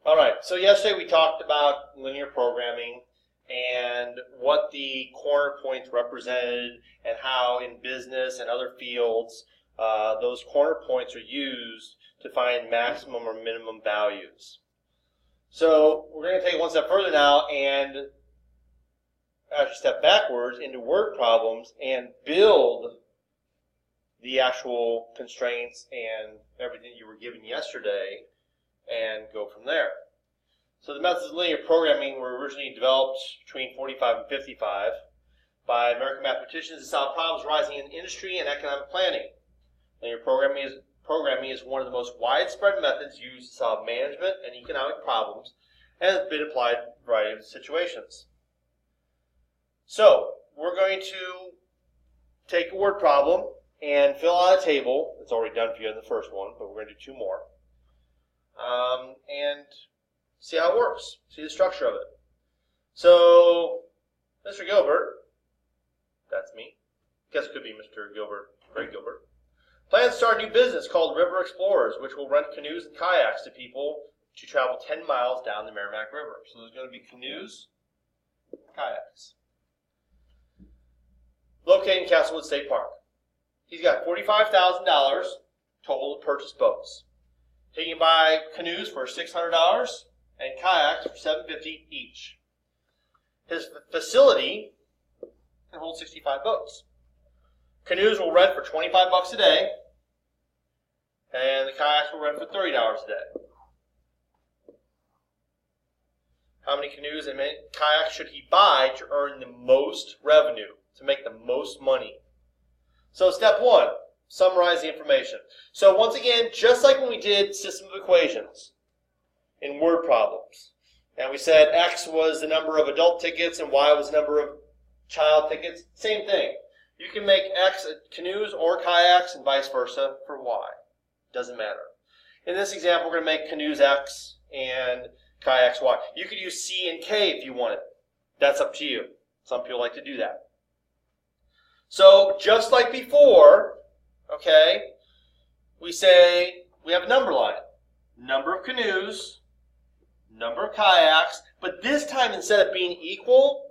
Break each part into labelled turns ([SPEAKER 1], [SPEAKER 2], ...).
[SPEAKER 1] All right, so yesterday we talked about linear programming and what the corner points represented and how in business and other fields those corner points are used to find maximum or minimum values. So we're going to take it one step further now and actually step backwards into word problems and build the actual constraints and everything you were given yesterday and go from there. So the methods of linear programming were originally developed between 45 and 55 by American mathematicians to solve problems arising in industry and economic planning. Linear programming is one of the most widespread methods used to solve management and economic problems and has been applied in a variety of situations. So we're going to take a word problem and fill out a table. It's already done for you in the first one, but we're going to do two more. And see how it works. See the structure of it. So, Mr. Gilbert, that's me. Guess it could be Mr. Gilbert, Greg Gilbert. Plans to start a new business called River Explorers, which will rent canoes and kayaks to people to travel 10 miles down the Merrimack River. So there's going to be canoes, kayaks. Located in Castlewood State Park. He's got $45,000 total to purchase boats. He can buy canoes for $600 and kayaks for $750 each. His facility can hold 65 boats. Canoes will rent for $25 a day, and the kayaks will rent for $30 a day. How many canoes and kayaks should he buy to earn the most revenue, to make the most money? So step one, summarize the information. So once again, just like when we did system of equations in word problems, and we said X was the number of adult tickets and Y was the number of child tickets, same thing. You can make X canoes or kayaks and vice versa for Y. Doesn't matter. In this example, we're going to make canoes X and kayaks Y. You could use C and K if you wanted. That's up to you. Some people like to do that. So just like before, okay, we say we have a number line. Number of canoes, number of kayaks, but this time instead of being equal,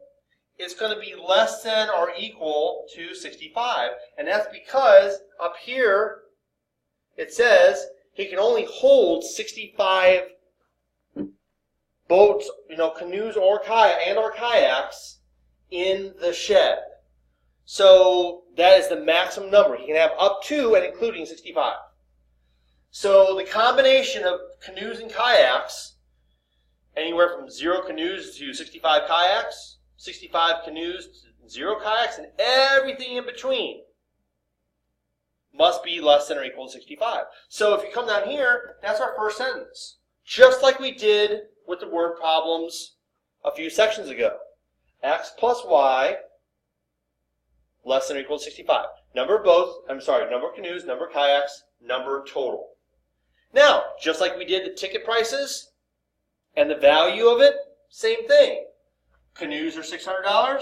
[SPEAKER 1] it's going to be less than or equal to 65. And that's because up here it says he can only hold 65 boats, canoes or kayaks in the shed. So that is the maximum number. He can have up to and including 65. So the combination of canoes and kayaks, anywhere from 0 canoes to 65 kayaks, 65 canoes to 0 kayaks, and everything in between must be less than or equal to 65. So if you come down here, that's our first sentence. Just like we did with the word problems a few sections ago. X plus Y less than or equal to 65. Number of canoes, number of kayaks, number total. Now, just like we did the ticket prices and the value of it, same thing. Canoes are $600,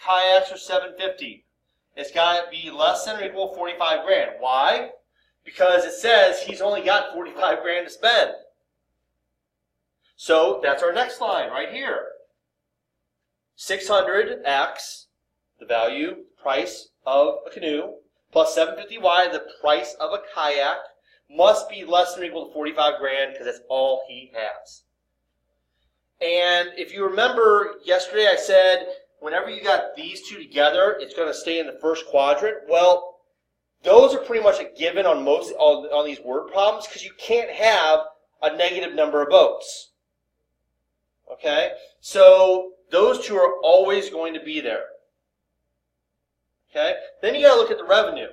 [SPEAKER 1] kayaks are $750. It's got to be less than or equal to 45 grand. Why? Because it says he's only got 45 grand to spend. So that's our next line right here. 600x, the value, price of a canoe, plus 750y, the price of a kayak, must be less than or equal to 45 grand because that's all he has. And if you remember yesterday I said whenever you got these two together, it's going to stay in the first quadrant. Well, those are pretty much a given on on these word problems because you can't have a negative number of boats. Okay? So those two are always going to be there. Okay? Then you got to look at the revenue.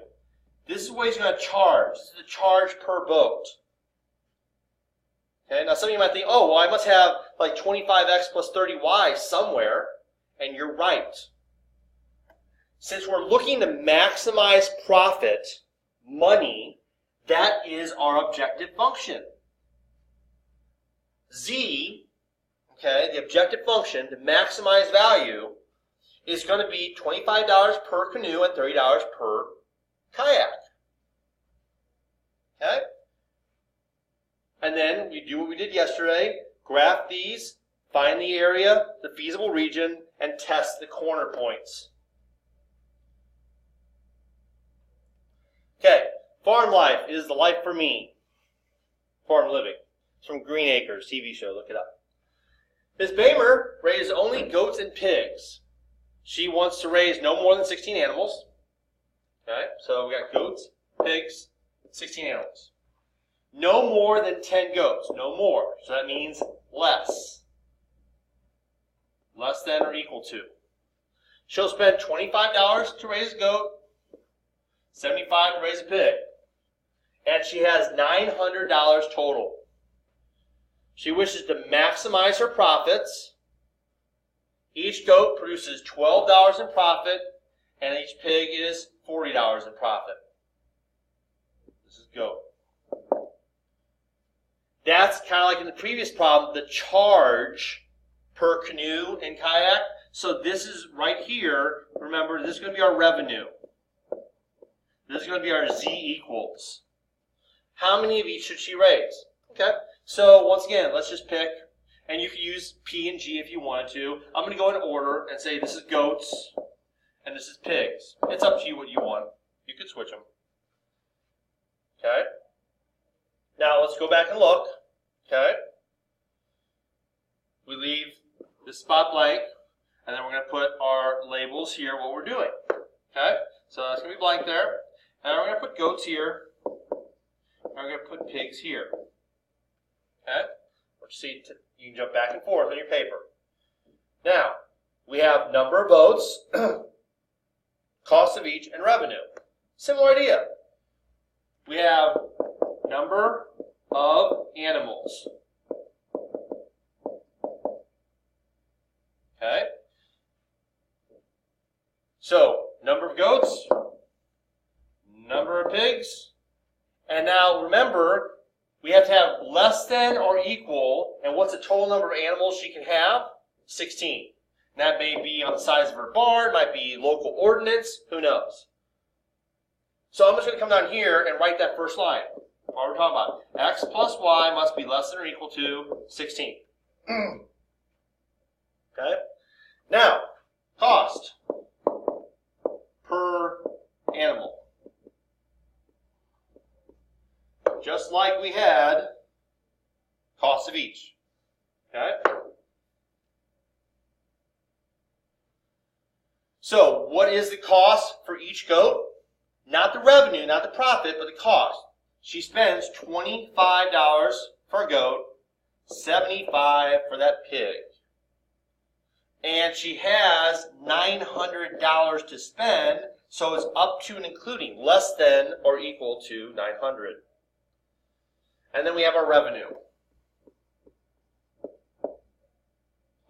[SPEAKER 1] This is what he's going to charge. This is the charge per boat. Okay? Now some of you might think, oh, well, I must have like 25x plus 30y somewhere. And you're right. Since we're looking to maximize profit, money, that is our objective function. Z, okay, the objective function to maximize value is going to be $25 per canoe and $30 per kayak. Okay? And then you do what we did yesterday, graph these, find the area, the feasible region, and test the corner points. Okay, farm life is the life for me. Farm living. It's from Green Acres TV show, look it up. Ms. Bamer raises only goats and pigs. She wants to raise no more than 16 animals. Okay, so we got goats, pigs, 16 animals. No more than 10 goats, no more. So that means less. Less than or equal to. She'll spend $25 to raise a goat, $75 to raise a pig. And she has $900 total. She wishes to maximize her profits. Each goat produces $12 in profit, and each pig is $40 in profit. This is goat. That's kind of like in the previous problem, the charge per canoe and kayak. So this is right here. Remember, this is going to be our revenue. This is going to be our Z equals. How many of each should she raise? Okay. So once again, let's just pick, and you can use P and G if you wanted to. I'm going to go in order and say this is goats and this is pigs. It's up to you what you want. You could switch them. Okay. Now let's go back and look. Okay. We leave this spot blank, and then we're going to put our labels here, what we're doing. Okay. So that's going to be blank there. And we're going to put goats here. And we're going to put pigs here. Okay? You can jump back and forth on your paper. Now, we have number of votes, cost of each, and revenue. Similar idea. We have number of animals. Okay? So, number of goats, number of pigs, and now remember, we have to have less than or equal, and what's the total number of animals she can have? 16. And that may be on the size of her barn, might be local ordinance, who knows. So I'm just going to come down here and write that first line. What we're talking about. X plus Y must be less than or equal to 16. Okay? Now, cost per animal. Just like we had cost of each. Okay? So, what is the cost for each goat? Not the revenue, not the profit, but the cost. She spends $25 for a goat, $75 for that pig. And she has $900 to spend, so it's up to and including less than or equal to $900. And then we have our revenue.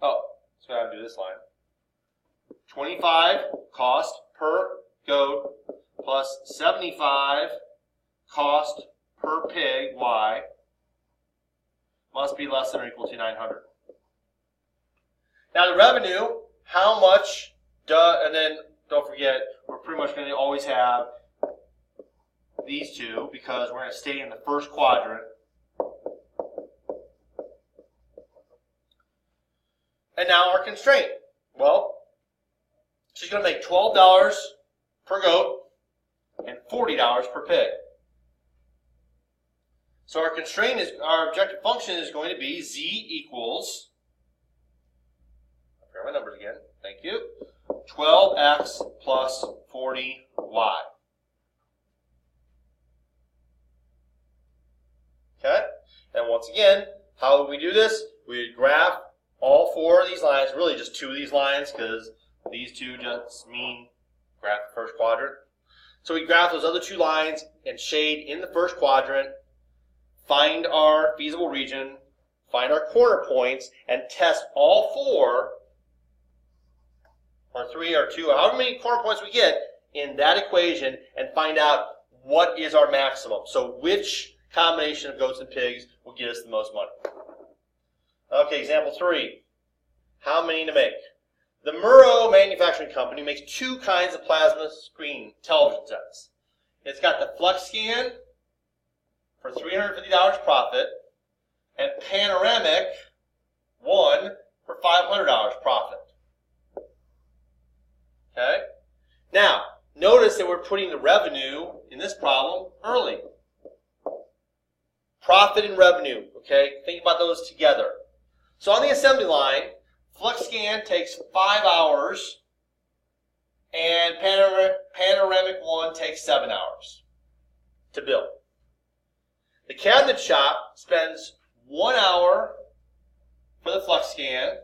[SPEAKER 1] Oh, so I have to do this line. 25 cost per goat plus 75 cost per pig, Y, must be less than or equal to 900. Now the revenue, how much, and then don't forget, we're pretty much going to always have these two because we're going to stay in the first quadrant. And now our constraint. Well, she's going to make $12 per goat and $40 per pig. So our constraint is, our objective function is going to be Z equals, I'll forget my numbers again, thank you, 12x plus 40y. Okay? And once again, how would we do this? We would graph all four of these lines, really just two of these lines, because these two just mean graph the first quadrant. So we graph those other two lines and shade in the first quadrant, find our feasible region, find our corner points, and test all four, or three, or two, or however many corner points we get in that equation, and find out what is our maximum. So which combination of goats and pigs will get us the most money. Okay, example 3. How many to make? The Murrow Manufacturing Company makes two kinds of plasma screen television sets. It's got the FlexScan for $350 profit, and panoramic $500 profit. Okay? Now, notice that we're putting the revenue in this problem early. Profit and revenue, okay? Think about those together. So on the assembly line, FlexScan takes 5 hours and Panoramic 1 takes 7 hours to build. The cabinet shop spends 1 hour for the FlexScan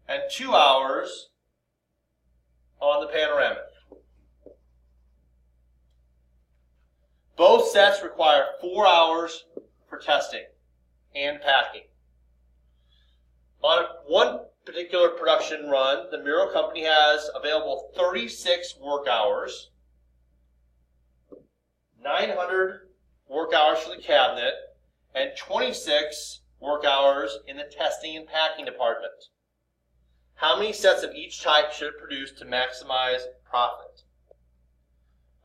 [SPEAKER 1] and 2 hours on the Panoramic. Both sets require 4 hours for testing and packing. On one particular production run, the Miro company has available 36 work hours, 900 work hours for the cabinet, and 26 work hours in the testing and packing department. How many sets of each type should it produce to maximize profit?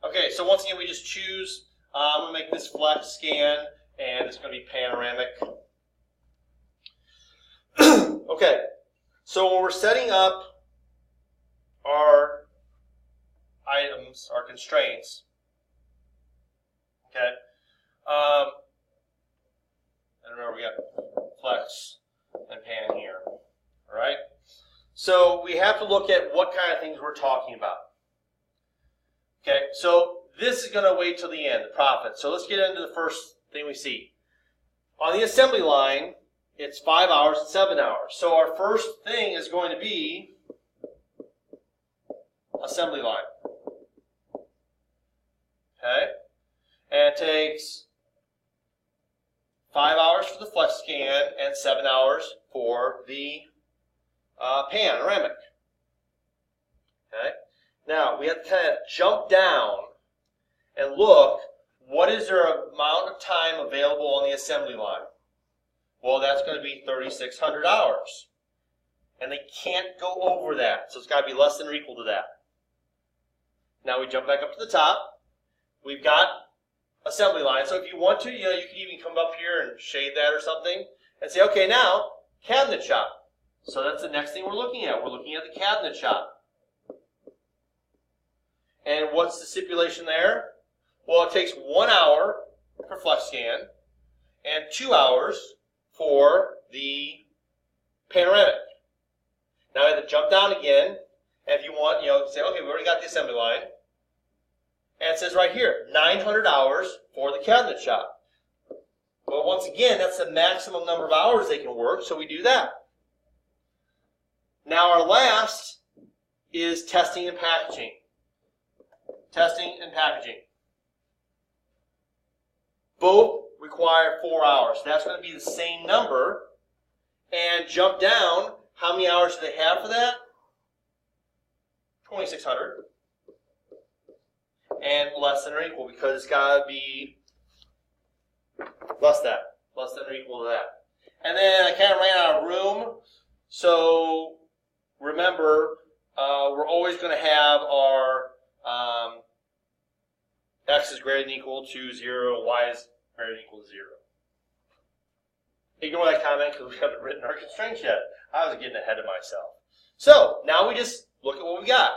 [SPEAKER 1] Okay, so once again, we just choose, I'm going to make this FlexScan, and it's going to be Panoramic. Okay, so when we're setting up our items, our constraints, okay, and remember we got Flex and Pan here, all right? So we have to look at what kind of things we're talking about. Okay, so this is going to wait till the end, the profit. So let's get into the first thing we see. On the assembly line, it's 5 hours and 7 hours. So our first thing is going to be assembly line. Okay? And it takes 5 hours for the FlexScan and 7 hours for the Panoramic. Okay? Now, we have to kind of jump down and look, what is their amount of time available on the assembly line? Well, that's going to be 3,600 hours. And they can't go over that, so it's got to be less than or equal to that. Now we jump back up to the top. We've got assembly line. So if you want to, you can even come up here and shade that or something and say, okay, now cabinet shop. So that's the next thing we're looking at. We're looking at the cabinet shop. And what's the stipulation there? Well, it takes 1 hour for FlexScan and 2 hours for the Panoramic. Now I have to jump down again, and if you want, say, okay, we already got the assembly line, and it says right here, 900 hours for the cabinet shop. Well, once again, that's the maximum number of hours they can work, so we do that. Now our last is testing and packaging. Testing and packaging. Both require 4 hours. That's going to be the same number. And jump down, how many hours do they have for that? 2,600. And less than or equal, because it's got to be less than or equal to that. And then I kind of ran out of room, so remember, we're always going to have our x is greater than or equal to 0, y is greater than or equal to 0. Ignore that comment because we haven't written our constraints yet. I was getting ahead of myself. So now we just look at what we got.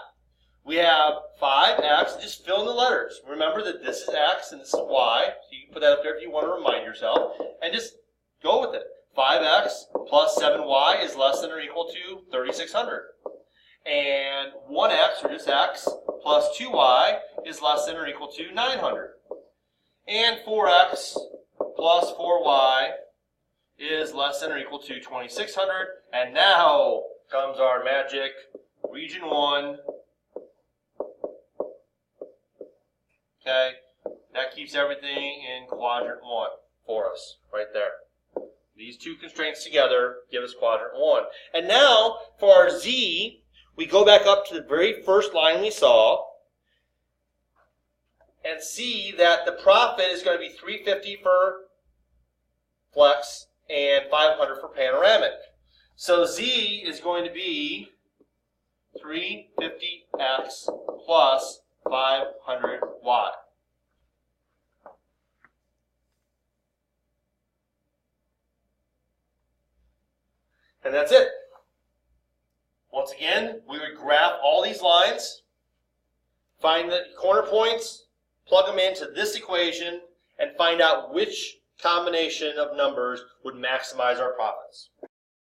[SPEAKER 1] We have 5x, just fill in the letters. Remember that this is x and this is y. So you can put that up there if you want to remind yourself. And just go with it. 5x plus 7y is less than or equal to 3,600. And 1x, or just x, plus 2y is less than or equal to 900. And 4x plus 4y is less than or equal to 2,600. And now comes our magic region 1. Okay, that keeps everything in quadrant 1 for us, right there. These two constraints together give us quadrant 1. And now, for our z, we go back up to the very first line we saw and see that the profit is going to be 350 for Flex and 500 for Panoramic. So z is going to be 350x plus 500y. And that's it. Once again, we would graph all these lines, find the corner points, plug them into this equation, and find out which combination of numbers would maximize our profits.